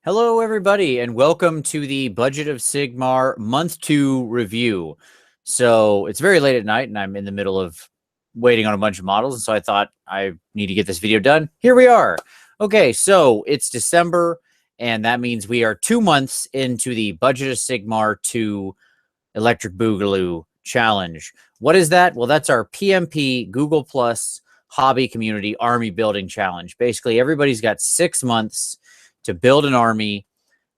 Hello, everybody, and welcome to the Budget of Sigmar Month 2 review. So it's very late at night, and I'm in the middle of waiting on a bunch of models, and so I thought I need to get this video done. Here we are. Okay, so it's December, and that means we are 2 months into the Budget of Sigmar 2 Electric Boogaloo Challenge. What is that? Well, that's our PMP Google Plus Hobby Community Army Building Challenge. Basically, everybody's got 6 months to build an army.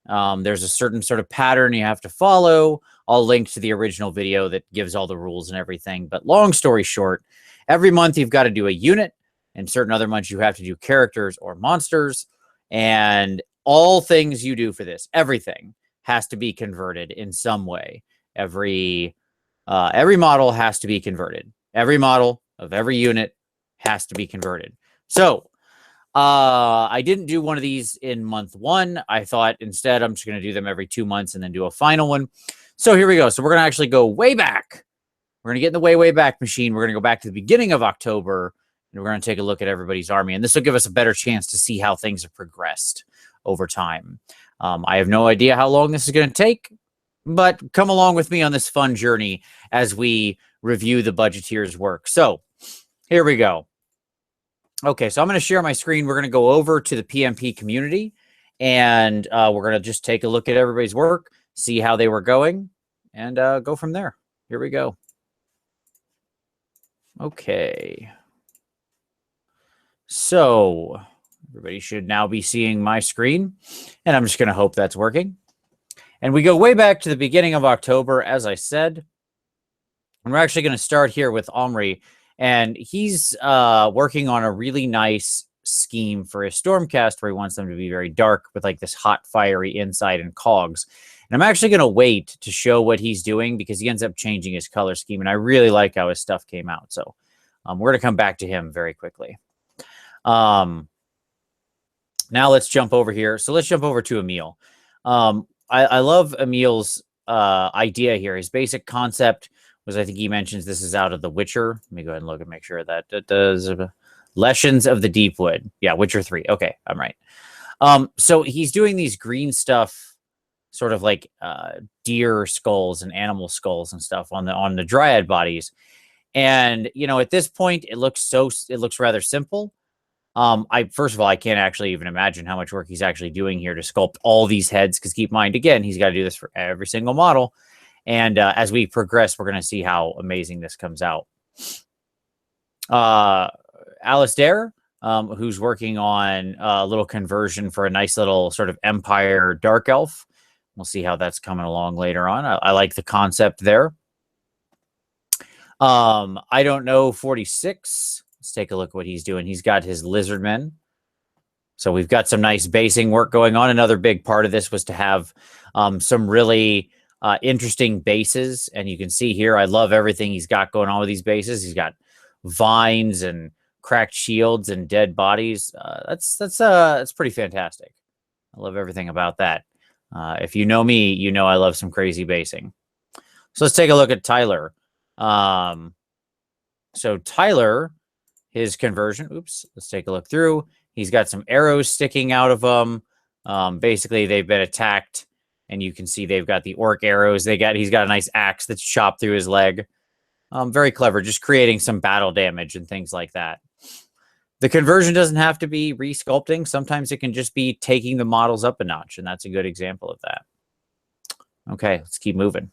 There's a certain sort of pattern you have to follow. I'll link to the original video that gives all the rules and everything. But long story short, every month you've got to do a unit, and certain other months you have to do characters or monsters. And all things you do for this, everything has to be converted in some way. Every model has to be converted. Every model of every unit has to be converted. So I didn't do one of these in month 1. I thought instead I'm just going to do them every 2 months and then do a final one. So here we go. So we're going to actually go way back. We're going to get in the way back machine. We're going to go back to the beginning of October, and we're going to take a look at everybody's army. And this will give us a better chance to see how things have progressed over time. I have no idea how long this is going to take, but come along with me on this fun journey as we review the Budgeteers' work. So here we go. Okay, so I'm going to share my screen. We're going to go over to the PMP community, and we're going to just take a look at everybody's work, see how they were going, and go from there. Here we go. Okay. So everybody should now be seeing my screen, and I'm just going to hope that's working. And we go way back to the beginning of October, as I said. And we're actually going to start here with Omri. And he's working on a really nice scheme for his Stormcast where he wants them to be very dark with like this hot, fiery inside and cogs. And I'm actually going to wait to show what he's doing because he ends up changing his color scheme. And I really like how his stuff came out. So we're going to come back to him very quickly. Now let's jump over here. So let's jump over to Emil. I love Emil's idea here. His basic concept was, I think he mentions this is out of The Witcher. Let me go ahead and look and make sure that it does. Legends of the Deepwood. Yeah, Witcher 3. Okay, I'm right. So he's doing these green stuff, sort of like deer skulls and animal skulls and stuff on the dryad bodies. And you know, at this point, it looks rather simple. First of all, I can't actually even imagine how much work he's actually doing here to sculpt all these heads. Because keep in mind, again, he's got to do this for every single model. And as we progress, we're going to see how amazing this comes out. Alistair, who's working on a little conversion for a nice little sort of Empire Dark Elf. We'll see how that's coming along later on. I like the concept there. I don't know 46. Let's take a look at what he's doing. He's got his Lizardmen. So we've got some nice basing work going on. Another big part of this was to have some really interesting bases, and you can see here I love everything he's got going on with these bases. He's got vines and cracked shields and dead bodies. That's pretty fantastic. I love everything about that. If you know me, you know I love some crazy basing. So let's take a look at Tyler. So Tyler, his conversion. Oops. Let's take a look through. He's got some arrows sticking out of them. Basically, they've been attacked. And you can see they've got the orc arrows. He's got a nice axe that's chopped through his leg. Very clever, just creating some battle damage and things like that. The conversion doesn't have to be resculpting. Sometimes it can just be taking the models up a notch, and that's a good example of that. Okay, let's keep moving.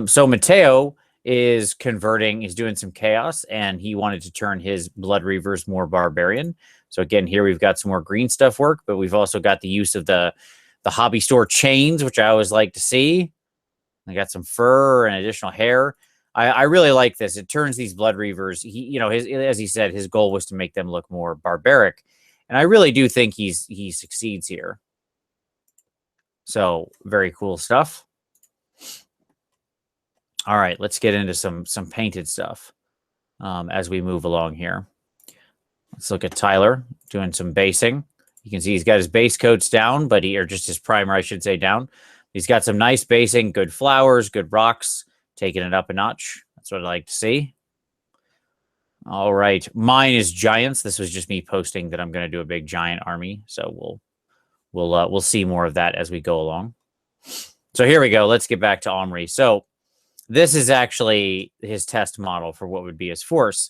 So Mateo is converting. He's doing some chaos, and he wanted to turn his Blood Reavers more barbarian. So again, here we've got some more green stuff work, but we've also got the use of the hobby store chains, which I always like to see. I got some fur and additional hair. I really like this. It turns these Blood Reavers, as he said, his goal was to make them look more barbaric. And I really do think he succeeds here. So very cool stuff. All right, let's get into some painted stuff as we move along here. Let's look at Tyler doing some basing. You can see he's got his base coats down, or just his primer, I should say, down. He's got some nice basing, good flowers, good rocks, taking it up a notch. That's what I like to see. All right. Mine is giants. This was just me posting that I'm going to do a big giant army. So we'll see more of that as we go along. So here we go. Let's get back to Omri. So this is actually his test model for what would be his force.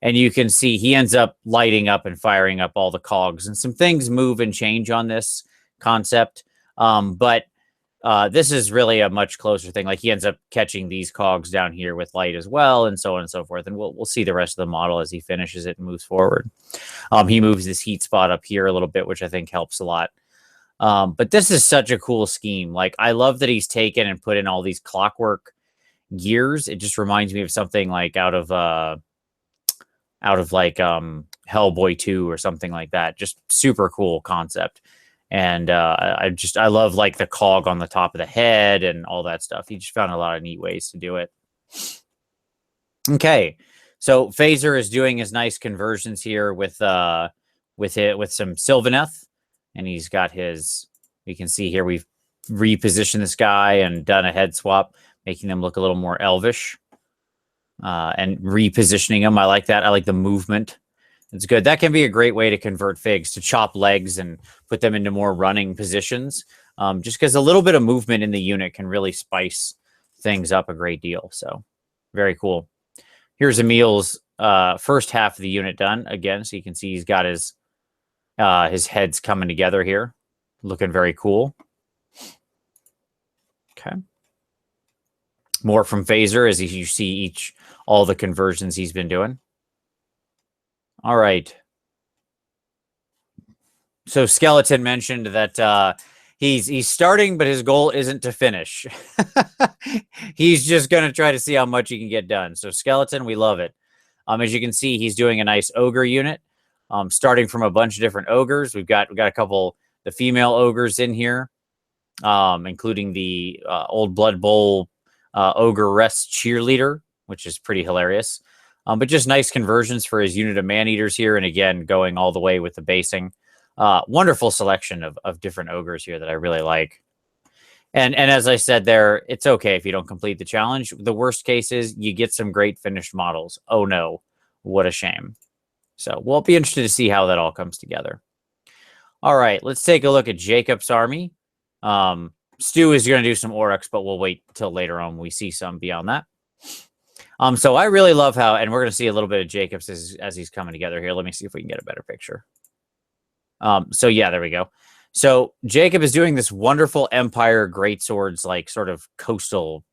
And you can see he ends up lighting up and firing up all the cogs. And some things move and change on this concept. But this is really a much closer thing. Like he ends up catching these cogs down here with light as well, and so on and so forth. And we'll see the rest of the model as he finishes it and moves forward. He moves this heat spot up here a little bit, which I think helps a lot. But this is such a cool scheme. Like I love that he's taken and put in all these clockwork gears. It just reminds me of something like out of like Hellboy 2 or something like that. Just super cool concept. And I love like the cog on the top of the head and all that stuff. He just found a lot of neat ways to do it. Okay, so Phaser is doing his nice conversions here with some Sylvaneth, and he's got his. You can see here we've repositioned this guy and done a head swap, making them look a little more elvish, and repositioning them. I like that. I like the movement. It's good. That can be a great way to convert figs, to chop legs and put them into more running positions. Just because a little bit of movement in the unit can really spice things up a great deal. So very cool. Here's Emil's first half of the unit done again. So you can see he's got his heads coming together here. Looking very cool. Okay. More from Phaser as you see all the conversions he's been doing. All right. So Skeleton mentioned that he's starting, but his goal isn't to finish. He's just going to try to see how much he can get done. So Skeleton, we love it. As you can see, he's doing a nice ogre unit, starting from a bunch of different ogres. We got a couple the female ogres in here, including the Old Blood Bowl Ogre-ress cheerleader, which is pretty hilarious. But just nice conversions for his unit of man-eaters here. And again, going all the way with the basing. Wonderful selection of different ogres here that I really like. And as I said there, it's okay if you don't complete the challenge. The worst case is you get some great finished models. Oh no, what a shame. So we'll be interested to see how that all comes together. All right, let's take a look at Jacob's army. Stu is going to do some Oryx, but we'll wait till later on when we see some beyond that. So I really love how, and we're going to see a little bit of Jacobs as he's coming together here. Let me see if we can get a better picture. So yeah, there we go. So Jacob is doing this wonderful Empire Greatswords, like sort of coastal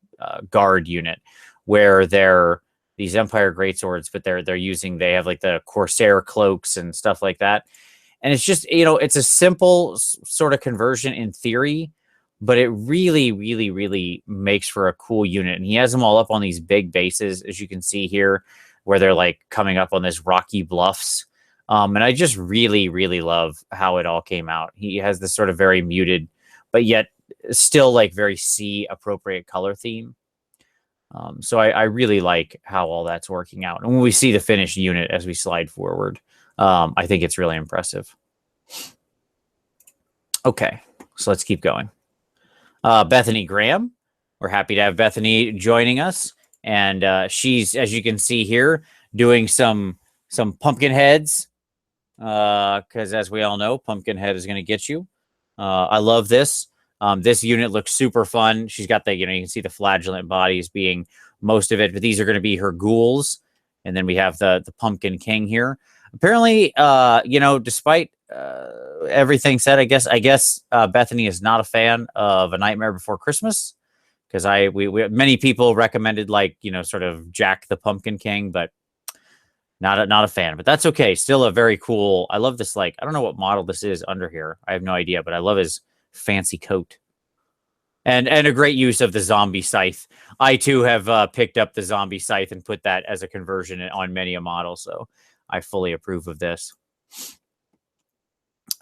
guard unit, where they're these Empire Greatswords, but they have like the Corsair cloaks and stuff like that. And it's just, it's a simple sort of conversion in theory, but it really, really, really makes for a cool unit. And he has them all up on these big bases, as you can see here, where they're like coming up on this rocky bluffs. And I just really, really love how it all came out. He has this sort of very muted, but yet still like very sea appropriate color theme. So I really like how all that's working out. And when we see the finished unit as we slide forward, I think it's really impressive. Okay, so let's keep going. Bethany Graham. We're happy to have Bethany joining us. And she's, as you can see here, doing some pumpkin heads. Because as we all know, pumpkin head is going to get you. I love this. This unit looks super fun. She's got the, you can see the flagellant bodies being most of it, but these are going to be her ghouls. And then we have the Pumpkin King here. Apparently, despite everything said, I guess Bethany is not a fan of A Nightmare Before Christmas, because many people recommended sort of Jack the Pumpkin King, but not a fan. But that's okay. Still a very cool. I love this. I don't know what model this is under here. I have no idea, but I love his fancy coat. And a great use of the zombie scythe. I too have picked up the zombie scythe and put that as a conversion on many a model. So I fully approve of this.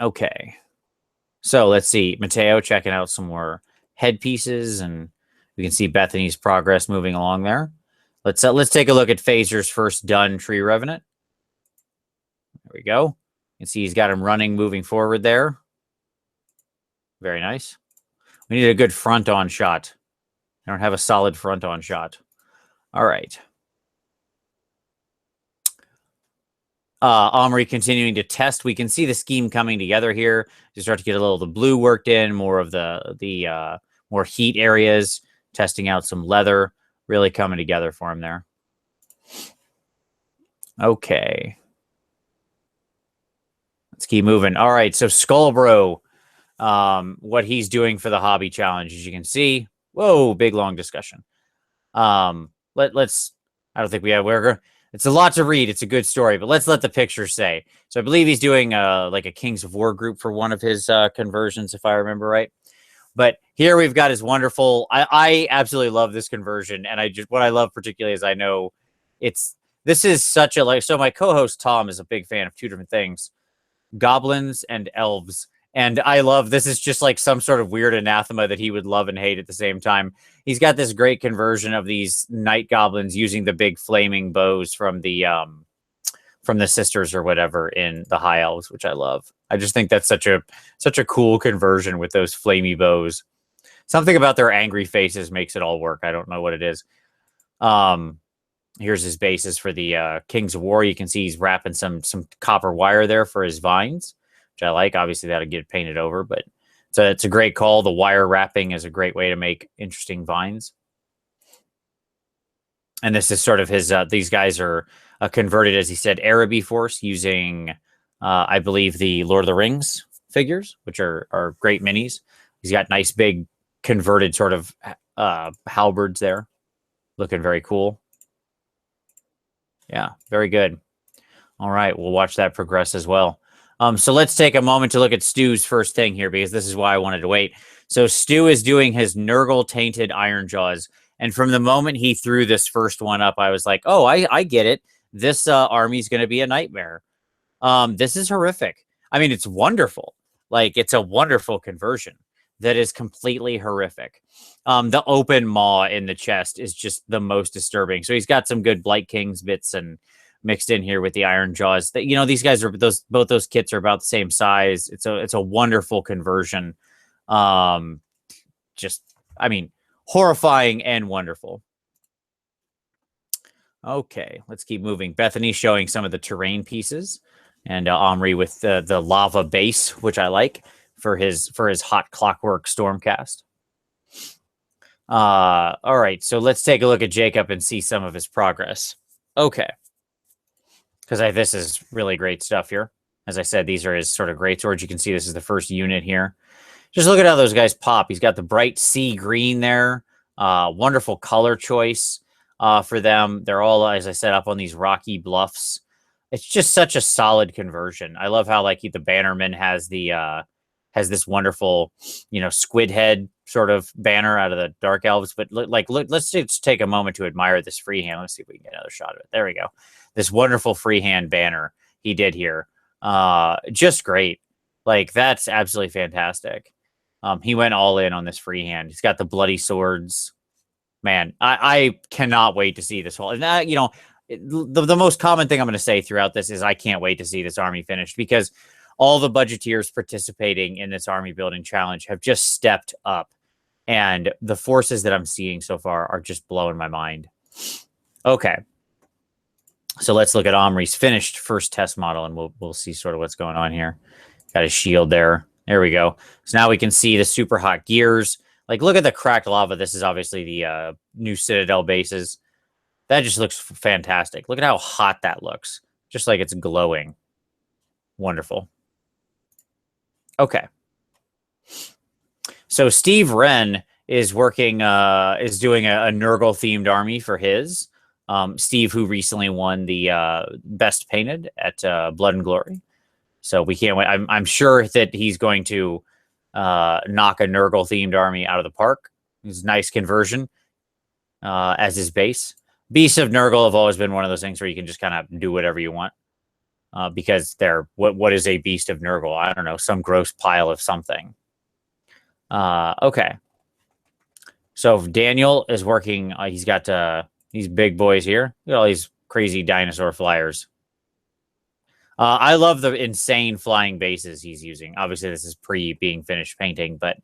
Okay. So let's see. Mateo checking out some more headpieces, and we can see Bethany's progress moving along there. Let's take a look at Phaser's first done Tree Revenant. There we go. You can see he's got him running, moving forward there. Very nice. We need a good front-on shot. I don't have a solid front-on shot. All right. Omri continuing to test. We can see the scheme coming together here. You start to get a little of the blue worked in, more of the more heat areas, testing out some leather, really coming together for him there. Okay. Let's keep moving. All right, so Skullbro, what he's doing for the hobby challenge, as you can see. Whoa, big long discussion. Let's. I don't think we have. It's a lot to read. It's a good story, but let's let the picture say. So I believe he's doing like a Kings of War group for one of his conversions, if I remember right. But here we've got his wonderful. I absolutely love this conversion, and what I love particularly is I know this is such a like. So my co-host Tom is a big fan of two different things: goblins and elves. And I love this is just like some sort of weird anathema that he would love and hate at the same time. He's got this great conversion of these night goblins using the big flaming bows from the sisters or whatever in the high elves, which I love. I just think that's such a cool conversion with those flamey bows. Something about their angry faces makes it all work. I don't know what it is. Here's his bases for the Kings of War. You can see he's wrapping some copper wire there for his vines, which I like. Obviously, that'll get painted over, but it's a great call. The wire wrapping is a great way to make interesting vines. And this is sort of his, these guys are converted, as he said, Araby force using, I believe, the Lord of the Rings figures, which are great minis. He's got nice big converted sort of halberds there. Looking very cool. Yeah, very good. All right, we'll watch that progress as well. So let's take a moment to look at Stu's first thing here, because this is why I wanted to wait. So Stu is doing his Nurgle Tainted Iron Jaws. And from the moment he threw this first one up, I was like, oh, I get it. This army's going to be a nightmare. This is horrific. I mean, it's wonderful. Like, it's a wonderful conversion that is completely horrific. The open maw in the chest is just the most disturbing. So he's got some good Blight Kings bits and mixed in here with the Iron Jaws. That, you know, these guys are both those kits are about the same size. It's a wonderful conversion. Just, I mean, horrifying and wonderful. Okay, let's keep moving. Bethany showing some of the terrain pieces, and Omri with the lava base, which I like for his hot clockwork Stormcast. All right, so let's take a look at Jacob and see some of his progress. Okay. Because this is really great stuff here. As I said, these are his sort of great swords. You can see this is the first unit here. Just look at how those guys pop. He's got the bright sea green there. Wonderful color choice for them. They're all, as I said, up on these rocky bluffs. It's just such a solid conversion. I love how like the bannerman has has this wonderful, squid head sort of banner out of the Dark Elves. But let's just take a moment to admire this freehand. Let's see if we can get another shot of it. There we go. This wonderful freehand banner he did here. Just great. Like, that's absolutely fantastic. He went all in on this freehand. He's got the bloody swords. Man, I cannot wait to see this whole. And that, the most common thing I'm going to say throughout this is I can't wait to see this army finished, because all the budgeteers participating in this army building challenge have just stepped up, and the forces that I'm seeing so far are just blowing my mind. Okay. So let's look at Omri's finished first test model, and we'll see sort of what's going on here. Got his shield there. There we go. So now we can see the super hot gears. Like, look at the cracked lava. This is obviously the new Citadel bases. That just looks fantastic. Look at how hot that looks. Just like it's glowing. Wonderful. Okay. So Steve Wren is working, is doing a Nurgle themed army for his. Steve, who recently won the Best Painted at Blood and Glory. So we can't wait. I'm sure that he's going to knock a Nurgle themed army out of the park. It's a nice conversion as his base. Beasts of Nurgle have always been one of those things where you can just kind of do whatever you want. Because they're what is a Beast of Nurgle? I don't know, some gross pile of something. Okay. So Daniel is working. He's got these big boys here. Look at all these crazy dinosaur flyers. I love the insane flying bases he's using. Obviously, this is pre being finished painting, but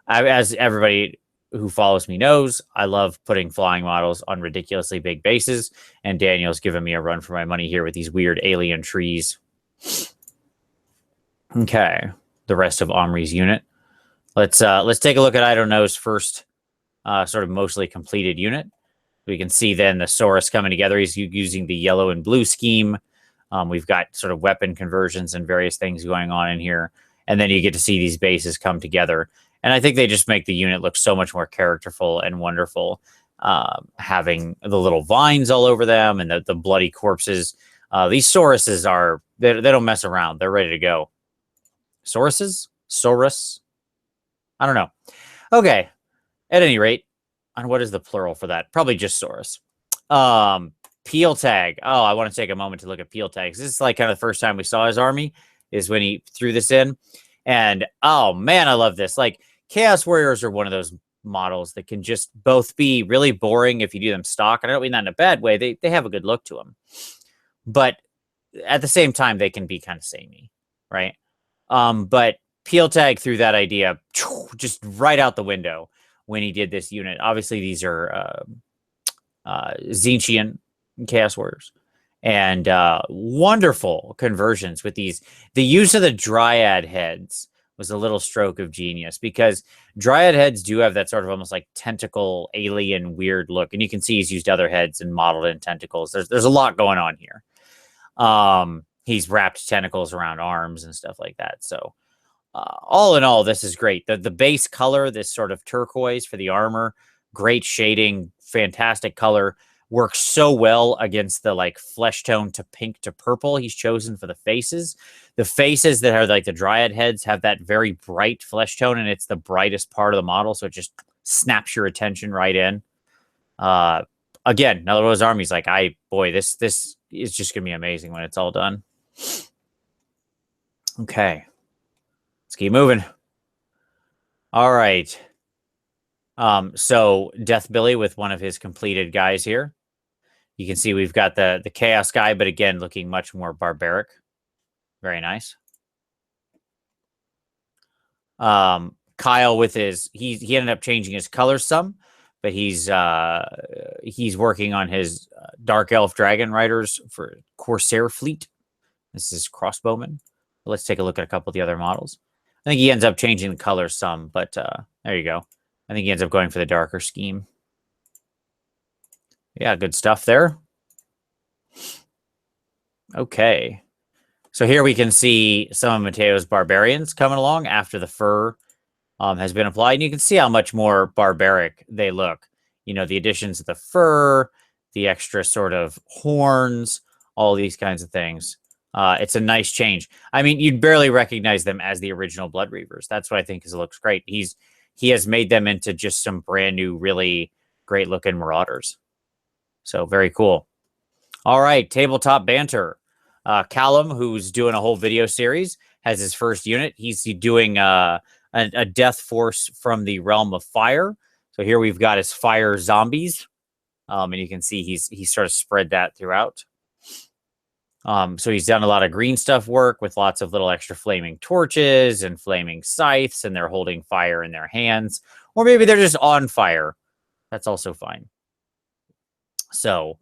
as everybody who follows me knows I love putting flying models on ridiculously big bases, and Daniel's giving me a run for my money here with these weird alien trees. Okay, the rest of Omri's unit. Let's take a look at I don't know's first sort of mostly completed unit. We can see then the Saurus coming together. He's using the yellow and blue scheme. We've got sort of weapon conversions and various things going on in here. And then you get to see these bases come together. And I think they just make the unit look so much more characterful and wonderful, having the little vines all over them and the bloody corpses. These Sauruses are, they don't mess around. They're ready to go. Sauruses? Saurus? I don't know. Okay. At any rate, and what is the plural for that? Probably just Saurus. Peel tag. Oh, I want to take a moment to look at peel tags. This is like kind of the first time we saw his army is when he threw this in. And oh man, I love this. Like Chaos Warriors are one of those models that can just both be really boring if you do them stock. And I don't mean that in a bad way. They have a good look to them. But at the same time, they can be kind of samey, right? But peel tag threw that idea just right out the window when he did this unit. Obviously, these are Zinchian Chaos Warriors. And wonderful conversions with these. The use of the Dryad heads was a little stroke of genius, because Dryad heads do have that sort of almost like tentacle, alien, weird look. And you can see he's used other heads and modeled in tentacles. There's a lot going on here. He's wrapped tentacles around arms and stuff like that. So all in all, this is great. The base color, this sort of turquoise for the armor, great shading, fantastic color. Works so well against the like flesh tone to pink to purple he's chosen for the faces. The faces that are like the Dryad heads have that very bright flesh tone, and it's the brightest part of the model, so it just snaps your attention right in. Again, another one of those armies. Like this is just gonna be amazing when it's all done. Okay, let's keep moving. All right. So Death Billy with one of his completed guys here. You can see we've got the Chaos guy, but again, looking much more barbaric. Very nice. Kyle with his, he ended up changing his colors some, but he's working on his Dark Elf Dragon Riders for Corsair Fleet. This is Crossbowman. Let's take a look at a couple of the other models. I think he ends up changing the colors some, but there you go. I think he ends up going for the darker scheme. Yeah, good stuff there. Okay. So here we can see some of Mateo's barbarians coming along after the fur has been applied. And you can see how much more barbaric they look. You know, the additions of the fur, the extra sort of horns, all these kinds of things. It's a nice change. I mean, you'd barely recognize them as the original Blood Reavers. That's what I think is it looks great. He has made them into just some brand new, really great looking Marauders. So very cool. All right, tabletop banter. Callum, who's doing a whole video series, has his first unit. He's doing a death force from the realm of fire. So here we've got his fire zombies. And you can see he's sort of spread that throughout. So he's done a lot of green stuff work with lots of little extra flaming torches and flaming scythes, and they're holding fire in their hands. Or maybe they're just on fire. That's also fine. So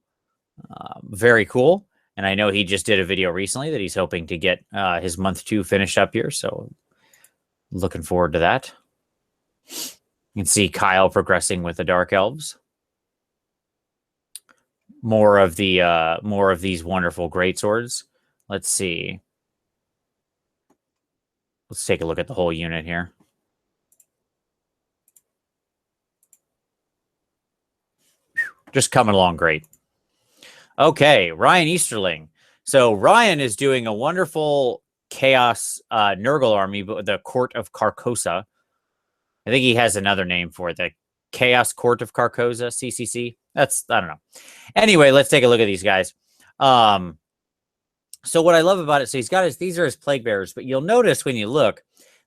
very cool. And I know he just did a video recently that he's hoping to get his month 2 finished up here. So looking forward to that. You can see Kyle progressing with the Dark Elves. More of these wonderful greatswords. Let's see. Let's take a look at the whole unit here. Just coming along great. Okay, Ryan Easterling. So Ryan is doing a wonderful Chaos Nurgle army, but the Court of Carcosa. I think he has another name for it, the Chaos Court of Carcosa, CCC. I don't know. Anyway, let's take a look at these guys. So what I love about it, so he's got these are his plague bearers, but you'll notice when you look,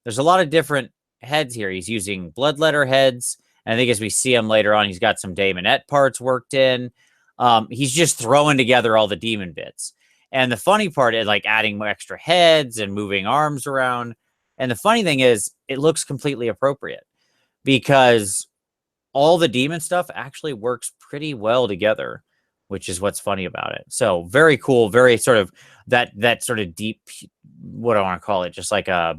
there's a lot of different heads here. He's using bloodletter heads. And I think as we see him later on, he's got some Daemonette parts worked in. He's just throwing together all the demon bits. And the funny part is like adding extra heads and moving arms around. And the funny thing is, it looks completely appropriate because all the demon stuff actually works pretty well together, which is what's funny about it. So very cool, very sort of that sort of deep, what do I want to call it? Just like a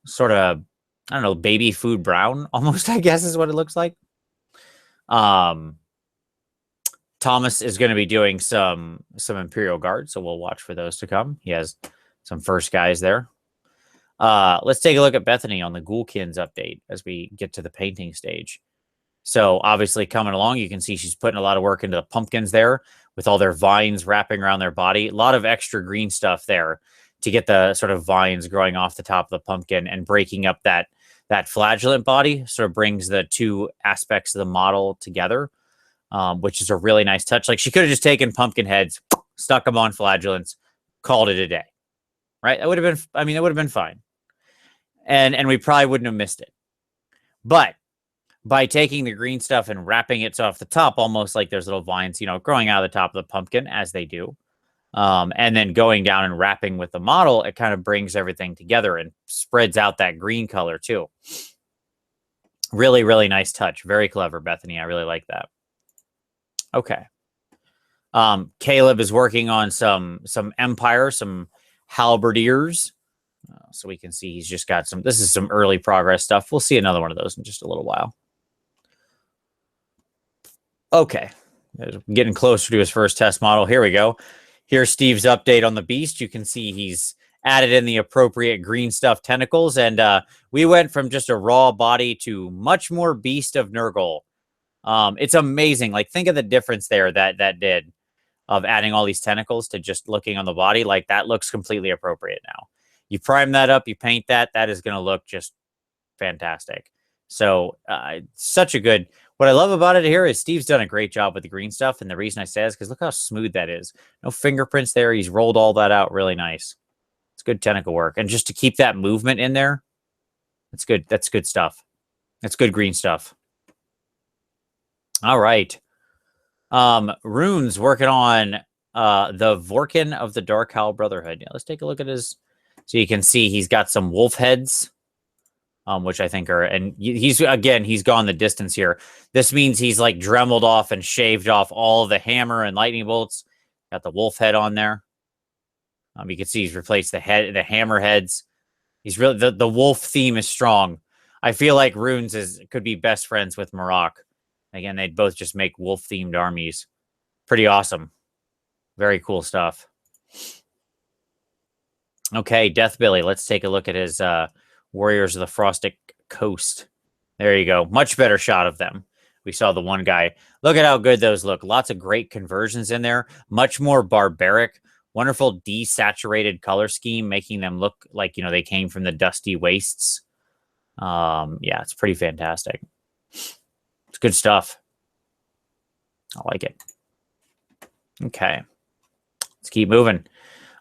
sort of, I don't know, baby food brown almost, I guess is what it looks like. Thomas is going to be doing some Imperial Guard, so we'll watch for those to come. He has some first guys there. Let's take a look at Bethany on the Ghoulkins update as we get to the painting stage. So obviously coming along, you can see she's putting a lot of work into the pumpkins there with all their vines wrapping around their body. A lot of extra green stuff there to get the sort of vines growing off the top of the pumpkin and breaking up that flagellant body. Sort of brings the two aspects of the model together, which is a really nice touch. Like she could have just taken pumpkin heads, stuck them on flagellants, called it a day, right? That would have been, I mean, it would have been fine. And we probably wouldn't have missed it. But by taking the green stuff and wrapping it off the top, almost like there's little vines, you know, growing out of the top of the pumpkin as they do. And then going down and wrapping with the model, it kind of brings everything together and spreads out that green color too. Really, really nice touch. Very clever, Bethany. I really like that. Okay. Caleb is working on some Empire, some halberdiers. So we can see he's just got some, this is some early progress stuff. We'll see another one of those in just a little while. Okay. Getting closer to his first test model. Here we go. Here's Steve's update on the beast. You can see he's added in the appropriate green stuff tentacles. And we went from just a raw body to much more beast of Nurgle. It's amazing. Like, think of the difference there that did of adding all these tentacles to just looking on the body. Like, that looks completely appropriate now. You prime that up, you paint that, that is going to look just fantastic. So such a good, what I love about it here is Steve's done a great job with the green stuff. And the reason I say is because look how smooth that is. No fingerprints there. He's rolled all that out really nice. It's good tentacle work. And just to keep that movement in there, that's good. That's good stuff. That's good green stuff. All right. Rune's working on the Vorkin of the Dark Howl Brotherhood. Yeah, let's take a look at his. So you can see he's got some wolf heads, which I think are, and he's gone the distance here. This means he's like dremeled off and shaved off all the hammer and lightning bolts. Got the wolf head on there. You can see he's replaced the hammer heads. He's really, the wolf theme is strong. I feel like Runes could be best friends with Maroc. Again, they'd both just make wolf themed armies. Pretty awesome. Very cool stuff. Okay, Deathbilly. Let's take a look at his Warriors of the Frostic Coast. There you go. Much better shot of them. We saw the one guy. Look at how good those look. Lots of great conversions in there. Much more barbaric. Wonderful desaturated color scheme, making them look like, you know, they came from the dusty wastes. Yeah, it's pretty fantastic. It's good stuff. I like it. Okay. Let's keep moving.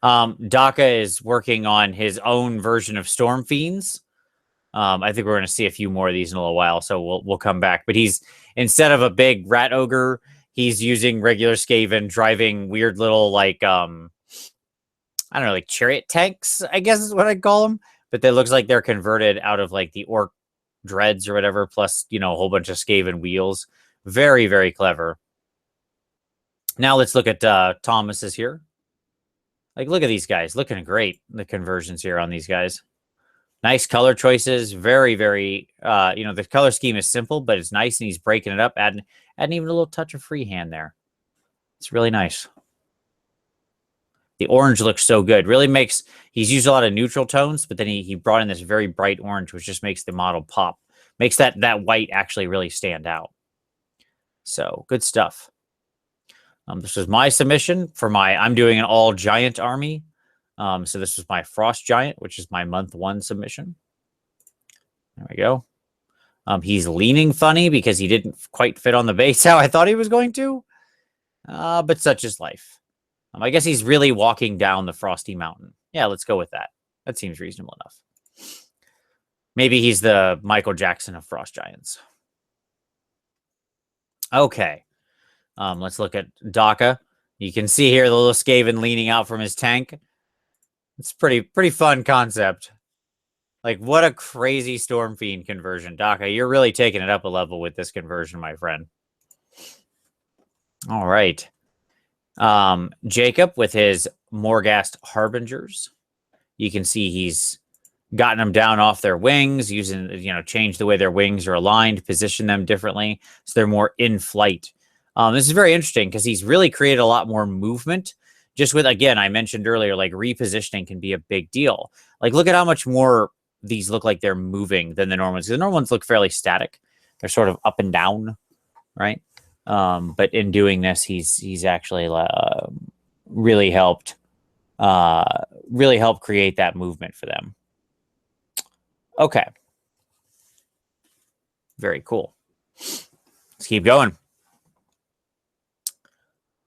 Daka is working on his own version of Storm Fiends. I think we're going to see a few more of these in a little while, so we'll come back. But he's, instead of a big rat ogre, he's using regular Skaven, driving weird little, like, I don't know, like chariot tanks, I guess is what I'd call them. But they looks like they're converted out of, like, the orc dreads or whatever, plus, you know, a whole bunch of Skaven wheels. Very, very clever. Now let's look at Thomas's here. Like, look at these guys. Looking great, the conversions here on these guys. Nice color choices. Very, very, you know, the color scheme is simple, but it's nice, and he's breaking it up, adding even a little touch of freehand there. It's really nice. The orange looks so good. Really makes, he's used a lot of neutral tones, but then he brought in this very bright orange, which just makes the model pop. Makes that white actually really stand out. So, good stuff. This was my submission for I'm doing an all giant army. So this was my Frost Giant, which is my month 1 submission. There we go. He's leaning funny because he didn't quite fit on the base how I thought he was going to. But such is life. I guess he's really walking down the frosty mountain. Yeah, let's go with that. That seems reasonable enough. Maybe he's the Michael Jackson of Frost Giants. Okay. Let's look at Daka. You can see here the little Skaven leaning out from his tank. It's pretty fun concept. Like, what a crazy Storm Fiend conversion. Daka, you're really taking it up a level with this conversion, my friend. All right. Jacob with his Morghast Harbingers. You can see he's gotten them down off their wings, using, change the way their wings are aligned, position them differently so they're more in flight. This is very interesting because he's really created a lot more movement. Just with, again, I mentioned earlier, like repositioning can be a big deal. Like, look at how much more these look like they're moving than the normal ones. The normal ones look fairly static. They're sort of up and down, right? But in doing this, he's actually really helped create that movement for them. Okay. Very cool. Let's keep going.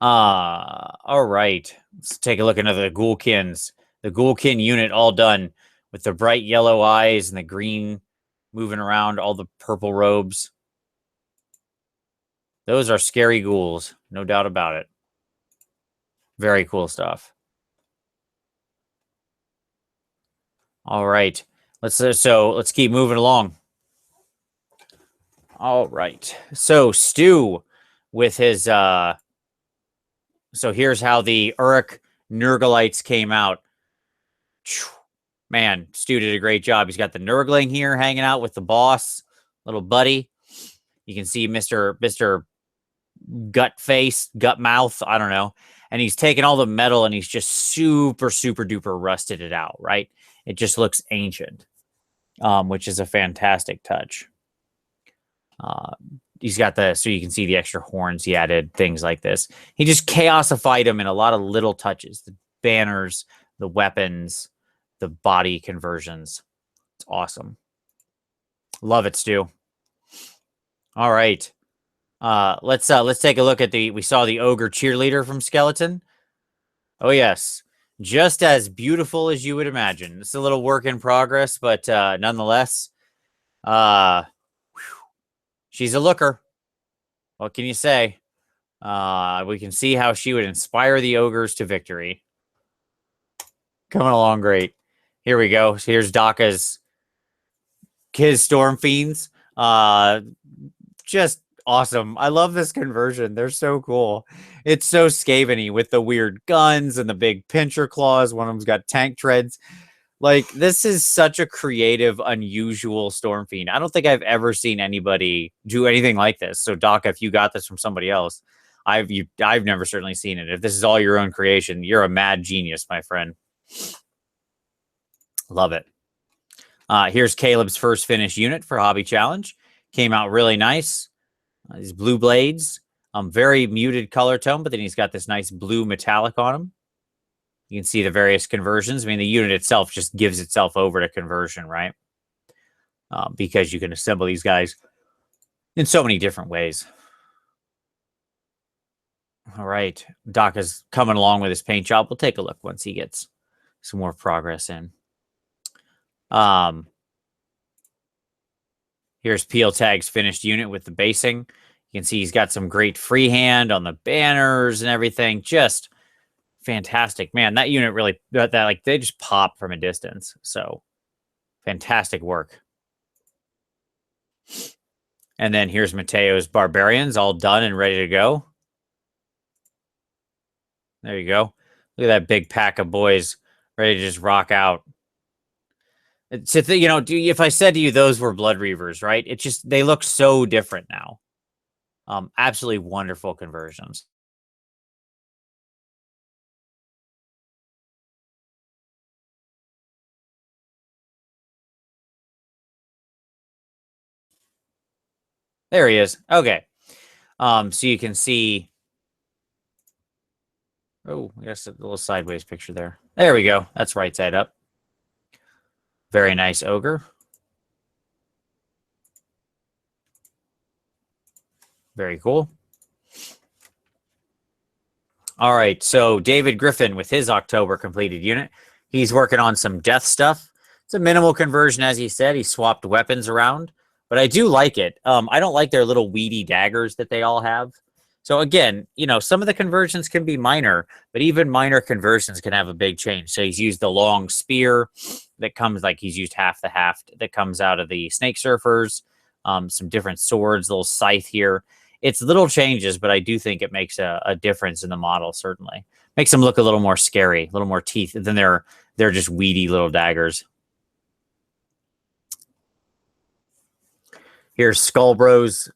All right. Let's take a look at the Ghoulkins. The Ghoulkin unit all done with the bright yellow eyes and the green moving around, all the purple robes. Those are scary ghouls, no doubt about it. Very cool stuff. All right. Let's keep moving along. All right. So Stu with his so here's how the Uruk Nurglites came out. Man, Stu did a great job. He's got the Nurgling here hanging out with the boss, little buddy. You can see Mr. Gut Face, Gut Mouth, I don't know. And he's taken all the metal and he's just super, super duper rusted it out, right? It just looks ancient, which is a fantastic touch. He's got so you can see the extra horns he added, things like this. He just chaosified them in a lot of little touches. The banners, the weapons, the body conversions. It's awesome. Love it, Stu. All right. Let's take a look at we saw the ogre cheerleader from Skeleton. Oh yes. Just as beautiful as you would imagine. It's a little work in progress, but nonetheless, she's a looker. What can you say? We can see how she would inspire the ogres to victory. Coming along great. Here we go. So here's Daka's Storm Fiends. Just awesome. I love this conversion. They're so cool. It's so Skaven-y with the weird guns and the big pincher claws. One of them's got tank treads. Like, this is such a creative, unusual Storm Fiend. I don't think I've ever seen anybody do anything like this. So, Daka, if you got this from somebody else, I've never certainly seen it. If this is all your own creation, you're a mad genius, my friend. Love it. Here's Caleb's first finished unit for Hobby Challenge. Came out really nice. These blue blades. Very muted color tone, but then he's got this nice blue metallic on him. You can see the various conversions. I mean, the unit itself just gives itself over to conversion, right? Because you can assemble these guys in so many different ways. All right. Daka's coming along with his paint job. We'll take a look once he gets some more progress in. Here's Peel Tag's finished unit with the basing. You can see he's got some great freehand on the banners and everything. Just fantastic. Man, that unit really, like, they just pop from a distance. So, fantastic work. And then here's Mateo's Barbarians, all done and ready to go. There you go. Look at that big pack of boys ready to just rock out. It's, if I said to you those were Blood Reavers, right? It just, they look so different now. Absolutely wonderful conversions. There he is. Okay. So you can see. Oh, I guess a little sideways picture there. There we go. That's right side up. Very nice ogre. Very cool. All right, so David Griffin with his October completed unit. He's working on some death stuff. It's a minimal conversion, as he said. He swapped weapons around, but I do like it. I don't like their little weedy daggers that they all have. So again, some of the conversions can be minor, but even minor conversions can have a big change. So he's used the long spear that comes, like he's used half the haft that comes out of the snake surfers, some different swords, little scythe here. It's little changes, but I do think it makes a difference in the model, certainly. Makes them look a little more scary, a little more teeth than they're just weedy little daggers. Here's Skullbro's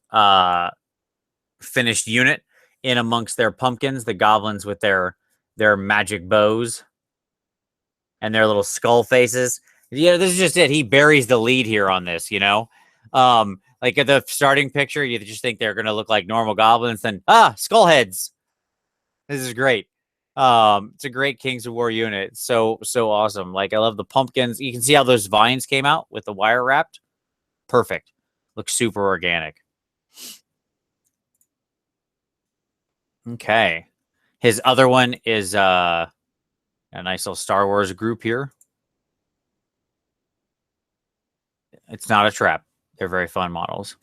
finished unit in amongst their pumpkins, the goblins with their magic bows and their little skull faces. Yeah, this is just it. He buries the lead here on this, like at the starting picture, you just think they're going to look like normal goblins. Then, skull heads. This is great. It's a great Kings of War unit. So awesome. Like, I love the pumpkins. You can see how those vines came out with the wire wrapped. Perfect. Looks super organic. Okay. His other one is a nice little Star Wars group here. It's not a trap. They're very fun models.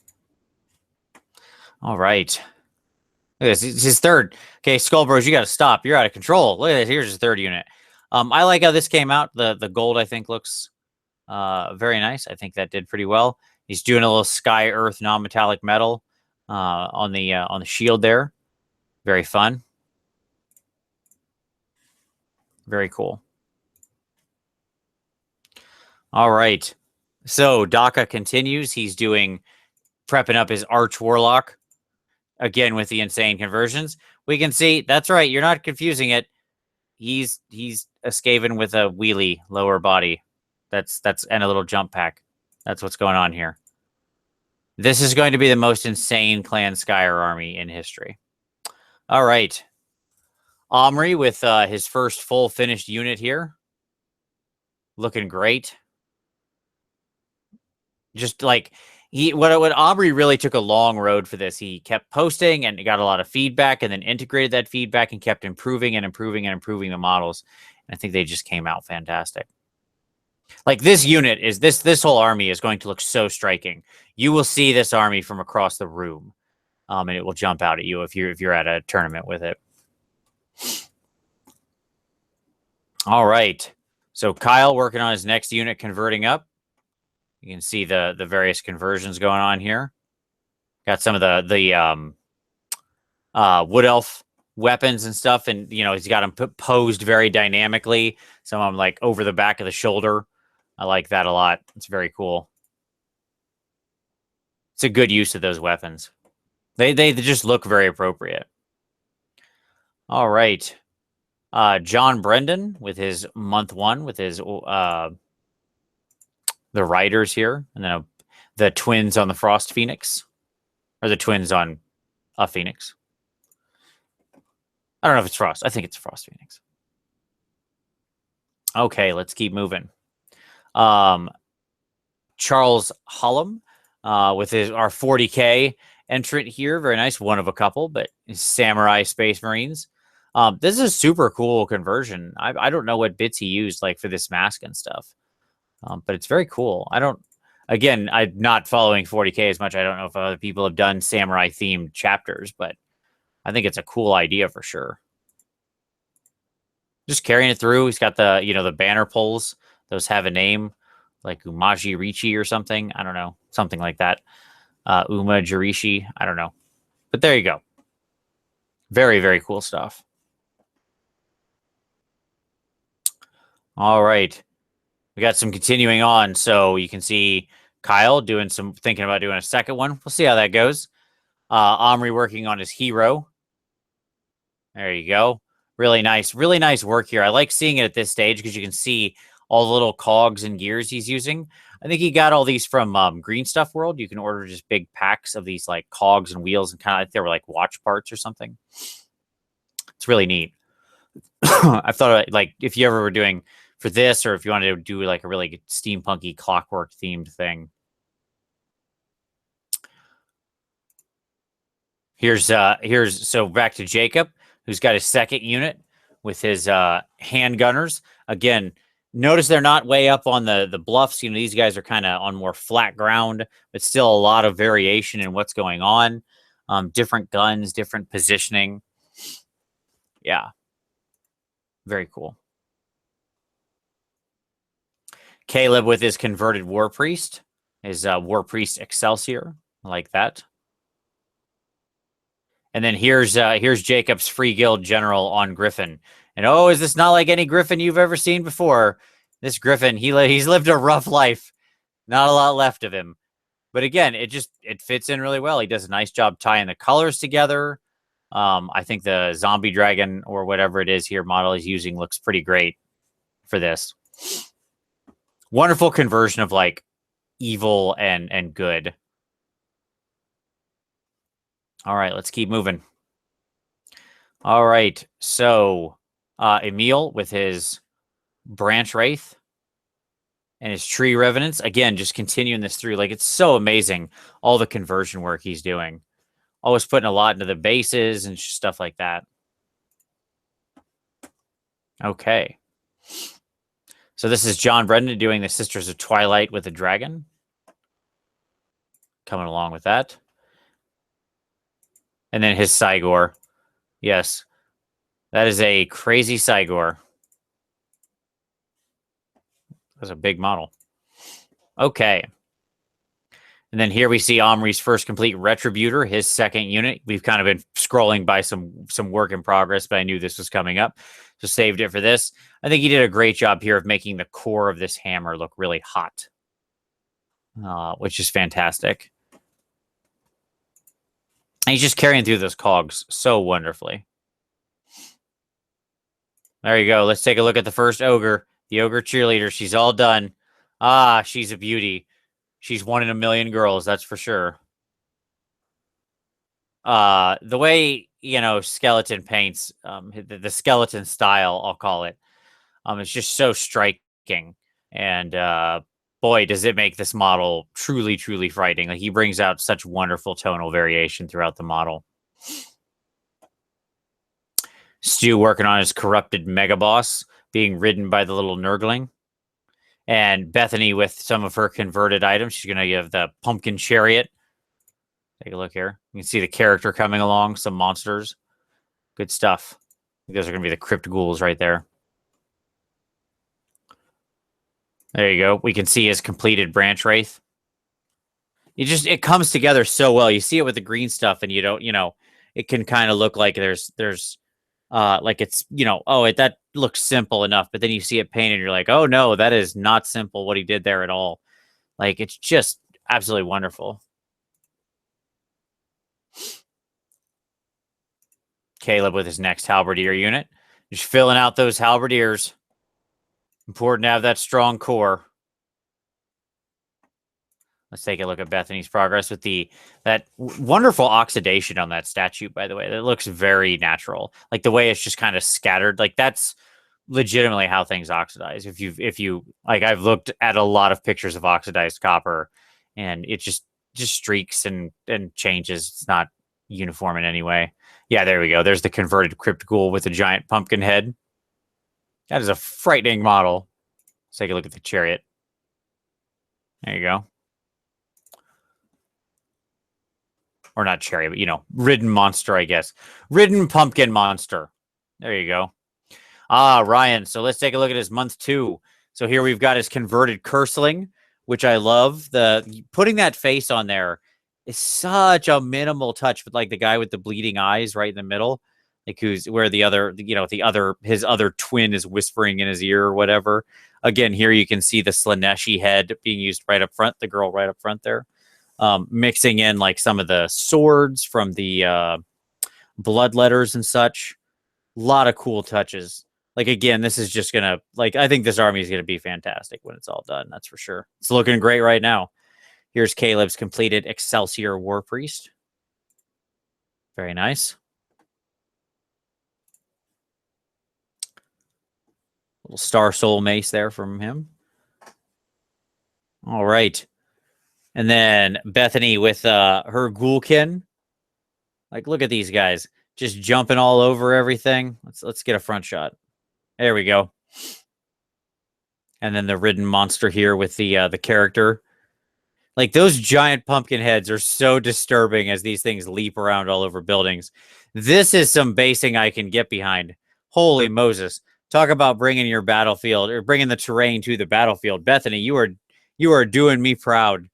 All right. Look at this. It's his third. Okay, Skullbros, you got to stop. You're out of control. Look at this. Here's his third unit. I like how this came out. The gold, I think, looks very nice. I think that did pretty well. He's doing a little sky earth non-metallic metal on the shield there. Very fun. Very cool. All right. So Daka continues. He's prepping up his Arch Warlock. Again, with the insane conversions. We can see, that's right, you're not confusing it. He's a Skaven with a wheelie lower body. That's and a little jump pack. That's what's going on here. This is going to be the most insane Clan Skyer army in history. All right. Omri with his first full finished unit here. Looking great. Just like what Omri really took a long road for this. He kept posting and got a lot of feedback and then integrated that feedback and kept improving and improving and improving the models. And I think they just came out fantastic. Like, this unit is this whole army is going to look so striking. You will see this army from across the room. And it will jump out at you if you're at a tournament with it. All right. So Kyle working on his next unit, converting up. You can see the various conversions going on here. Got some of the wood elf weapons and stuff, and he's got them posed very dynamically. Some of them like over the back of the shoulder. I like that a lot. It's very cool. It's a good use of those weapons. They just look very appropriate. All right. John Brendan with his month 1 with his the riders here, and then the twins on the Frost Phoenix, or the twins on a Phoenix. I don't know if it's Frost. I think it's Frost Phoenix. Okay, let's keep moving. Charles Hullum with our 40K entrant here. Very nice. One of a couple, but Samurai Space Marines. This is a super cool conversion. I don't know what bits he used like for this mask and stuff. But it's very cool. I'm not following 40K as much. I don't know if other people have done samurai themed chapters, but I think it's a cool idea for sure. Just carrying it through. He's got the banner poles. Those have a name, like Umaji Richi or something. I don't know. Something like that. Uma Jirishi. I don't know. But there you go. Very, very cool stuff. All right. We got some continuing on. So you can see Kyle thinking about doing a second one. We'll see how that goes. Omri working on his hero. There you go. Really nice work here. I like seeing it at this stage because you can see all the little cogs and gears he's using. I think he got all these from Green Stuff World. You can order just big packs of these like cogs and wheels, and kind of like they were like watch parts or something. It's really neat. I thought like if you ever were doing for this, or if you wanted to do like a really steampunky clockwork themed thing. Here's so back to Jacob, who's got his second unit with his handgunners. Again, notice they're not way up on the bluffs. These guys are kind of on more flat ground, but still a lot of variation in what's going on. different guns, different positioning. Yeah. Very cool. Caleb with his converted War Priest, his War Priest Excelsior, like that. And then here's Jacob's Free Guild General on Griffin. And oh, is this not like any Griffin you've ever seen before? This Griffin, he's lived a rough life. Not a lot left of him. But again, it fits in really well. He does a nice job tying the colors together. I think the zombie dragon or whatever it is here model he's using looks pretty great for this. Wonderful conversion of like evil and good. All right, let's keep moving. All right, so Emil with his Branch Wraith and his Tree Revenants. Again, just continuing this through. Like, it's so amazing, all the conversion work he's doing. Always putting a lot into the bases and stuff like that. Okay. So this is John Brendan doing the Sisters of Twilight with a dragon. Coming along with that. And then his Cygor. Yes. That is a crazy Cygor. That's a big model. Okay. And then here we see Omri's first complete Retributor, his second unit. We've kind of been scrolling by some work in progress, but I knew this was coming up, so saved it for this. I think he did a great job here of making the core of this hammer look really hot, which is fantastic. And he's just carrying through those cogs so wonderfully. There you go. Let's take a look at the first ogre, the ogre cheerleader. She's all done. Ah, she's a beauty. She's one in a million girls, that's for sure. The way, Skeleton paints, the skeleton style, I'll call it, it's just so striking. And boy, does it make this model truly, truly frightening. Like, he brings out such wonderful tonal variation throughout the model. Stu working on his corrupted mega boss, being ridden by the little Nurgling. And Bethany with some of her converted items. She's going to give the pumpkin chariot. Take a look here. You can see the character coming along, some monsters. Good stuff. Those are going to be the crypt ghouls right there. There you go. We can see his completed Branch Wraith. It comes together so well. You see it with the green stuff, and you don't, it can kind of look like there's like it's, that looks simple enough, but then you see it painted and you're like, oh no, that is not simple what he did there at all. Like, it's just absolutely wonderful. Caleb with his next halberdier unit. Just filling out those halberdiers. Important to have that strong core. Let's take a look at Bethany's progress with that wonderful oxidation on that statue, by the way. That looks very natural. Like, the way it's just kind of scattered. Like, that's legitimately how things oxidize. If you like, I've looked at a lot of pictures of oxidized copper, and it just streaks and changes. It's not uniform in any way. Yeah, there we go. There's the converted crypt ghoul with a giant pumpkin head. That is a frightening model. Let's take a look at the chariot. There you go. Or not chariot, but, ridden monster, I guess. Ridden pumpkin monster. There you go. Ah, Ryan. So let's take a look at his month 2. So here we've got his converted Curseling, which I love. Putting that face on there is such a minimal touch, but like the guy with the bleeding eyes right in the middle, like where the other, his other twin is whispering in his ear or whatever. Again, here you can see the Slaneshi head being used right up front, the girl right up front there. Mixing in like some of the swords from the bloodletters and such. A lot of cool touches. Like, again, this is just gonna, like, I think this army is gonna be fantastic when it's all done. That's for sure. It's looking great right now. Here's Caleb's completed Excelsior War Priest. Very nice. Little Star Soul Mace there from him. All right. And then Bethany with her Ghoulkin. Like, look at these guys. Just jumping all over everything. Let's get a front shot. There we go. And then the ridden monster here with the character. Like those giant pumpkin heads are so disturbing as these things leap around all over buildings. This is some basing I can get behind. Holy Moses. Talk about bringing your battlefield or bringing the terrain to the battlefield. Bethany, you are doing me proud.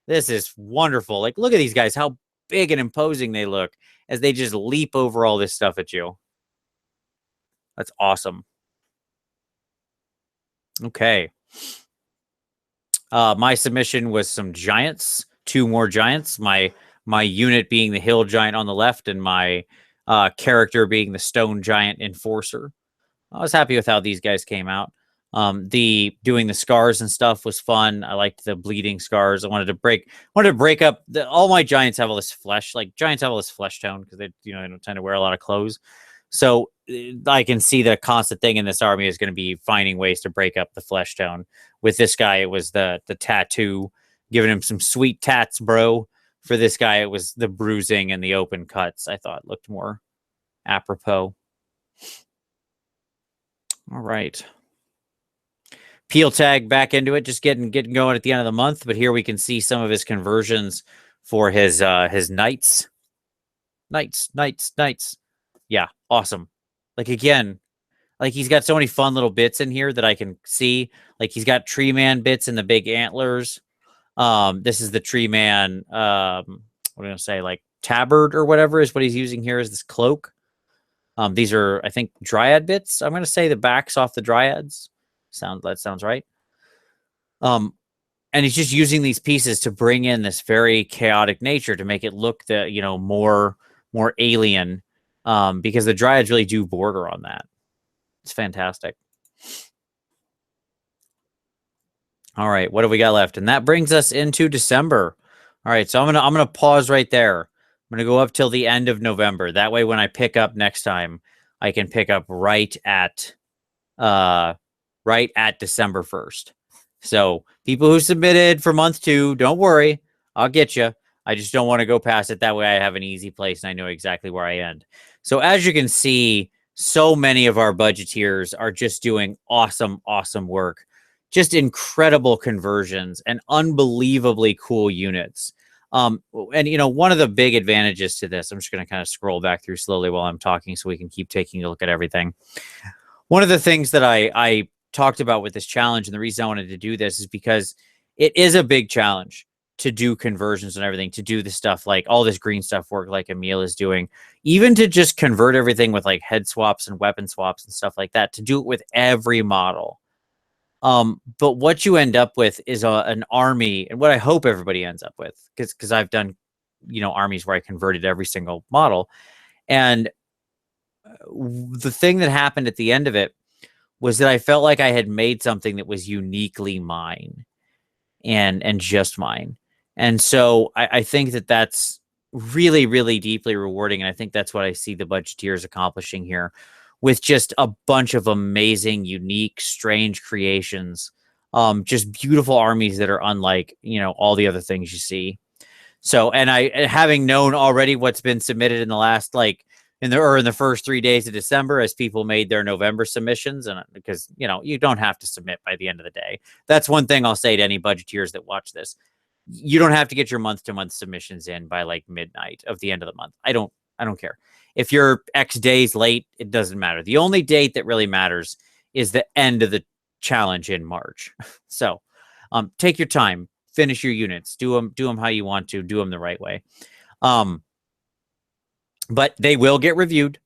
This is wonderful. Like, look at these guys, how big and imposing they look as they just leap over all this stuff at you. That's awesome. Okay. My submission was some giants, 2 more giants. My unit being the hill giant on the left, and my character being the stone giant enforcer. I was happy with how these guys came out. The doing the scars and stuff was fun. I liked the bleeding scars. I wanted to break up all my giants have all this flesh. Like giants have all this flesh tone because they don't tend to wear a lot of clothes. So I can see the constant thing in this army is going to be finding ways to break up the flesh tone. With this guy, it was the tattoo, giving him some sweet tats, bro. For this guy, it was the bruising and the open cuts. I thought looked more apropos. All right. Peel tag back into it, just getting going at the end of the month. But here we can see some of his conversions for his knights. Knights. Yeah, awesome. Like again, like he's got so many fun little bits in here that I can see. Like he's got tree man bits in the big antlers. This is the tree man. What am I gonna say? Like tabard or whatever is what he's using here is this cloak. These are, I think, dryad bits. I'm gonna say the backs off the dryads. That sounds right. And he's just using these pieces to bring in this very chaotic nature to make it look more alien. Because the dryads really do border on that. It's fantastic. All right, what have we got left? And that brings us into December. All right, so I'm gonna pause right there. I'm gonna go up till the end of November. That way, when I pick up next time, I can pick up right at December 1st. So people who submitted for month 2, don't worry, I'll get you. I just don't want to go past it. That way I have an easy place and I know exactly where I end. So as you can see, so many of our budgeteers are just doing awesome work. Just incredible conversions and unbelievably cool units. And one of the big advantages to this, I'm just going to kind of scroll back through slowly while I'm talking so we can keep taking a look at everything. One of the things that I talked about with this challenge, and the reason I wanted to do this is because it is a big challenge to do conversions and everything, to do the stuff like all this green stuff work like Emil is doing, even to just convert everything with like head swaps and weapon swaps and stuff like that, to do it with every model. But what you end up with is an army, and what I hope everybody ends up with, because I've done, armies where I converted every single model. And the thing that happened at the end of it was that I felt like I had made something that was uniquely mine and just mine. And so I think that that's really, really deeply rewarding. And I think that's what I see the Budgeteers accomplishing here with just a bunch of amazing, unique, strange creations. Just beautiful armies that are unlike, all the other things you see. So, and having known already what's been submitted in the last, in the first 3 days of December, as people made their November submissions, and because you don't have to submit by the end of the day. That's one thing I'll say to any budgeteers that watch this. You don't have to get your month-to-month submissions in by midnight of the end of the month. I don't care. If you're X days late, it doesn't matter. The only date that really matters is the end of the challenge in March. So take your time, finish your units, do them how you want to, do them the right way. But they will get reviewed.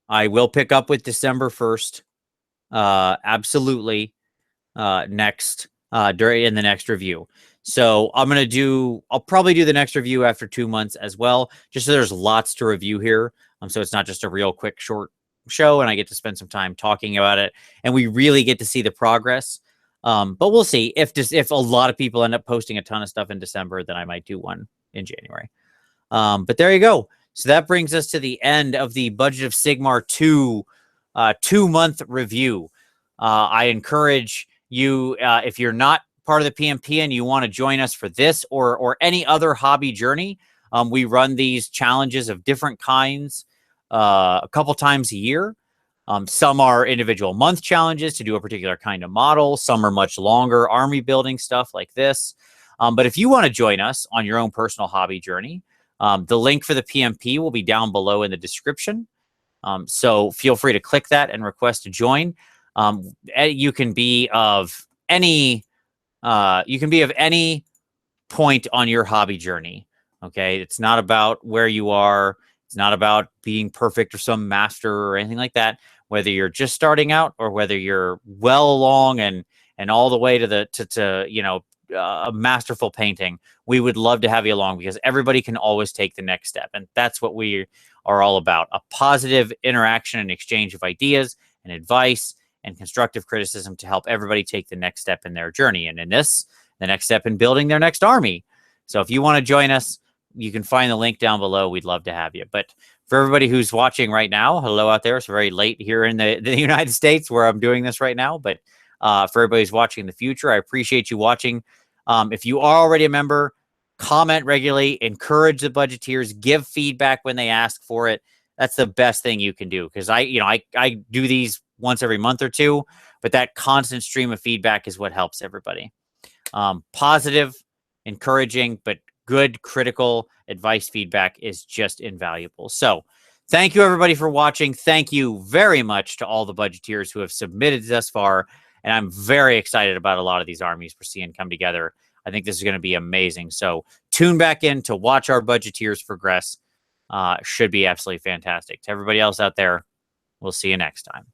I will pick up with December 1st. Absolutely. In the next review. So I'll probably do the next review after 2 months as well, just so there's lots to review here. So it's not just a real quick, short show, and I get to spend some time talking about it, and we really get to see the progress. But we'll see if a lot of people end up posting a ton of stuff in December, then I might do one in January. But there you go. So that brings us to the end of the Budget of Sigmar 2 2-month review. I encourage you, if you're not part of the PMP and you want to join us for this or any other hobby journey, we run these challenges of different kinds a couple times a year. Some are individual month challenges to do a particular kind of model. Some are much longer army building stuff like this. But if you want to join us on your own personal hobby journey, the link for the PMP will be down below in the description. So feel free to click that and request to join. You can be of any point on your hobby journey. Okay, it's not about where you are. It's not about being perfect or some master or anything like that. Whether you're just starting out or whether you're well along and all the way to the a masterful painting, we would love to have you along, because everybody can always take the next step, and that's what we are all about: a positive interaction and exchange of ideas and advice and constructive criticism to help everybody take the next step in their journey, and in this, the next step in building their next army. So if you want to join us, you can find the link down below. We'd love to have you. But for everybody who's watching right now, hello out there. It's very late here in the United States where I'm doing this right now. But for everybody who's watching in the future, I appreciate you watching. If you are already a member, comment regularly, encourage the Budgeteers, give feedback when they ask for it. That's the best thing you can do, because I do these once every month or two, but that constant stream of feedback is what helps everybody. Positive, encouraging, but good critical advice feedback is just invaluable. So thank you, everybody, for watching. Thank you very much to all the Budgeteers who have submitted thus far. And I'm very excited about a lot of these armies we're seeing come together. I think this is going to be amazing. So tune back in to watch our Budgeteers progress. Should be absolutely fantastic. To everybody else out there, we'll see you next time.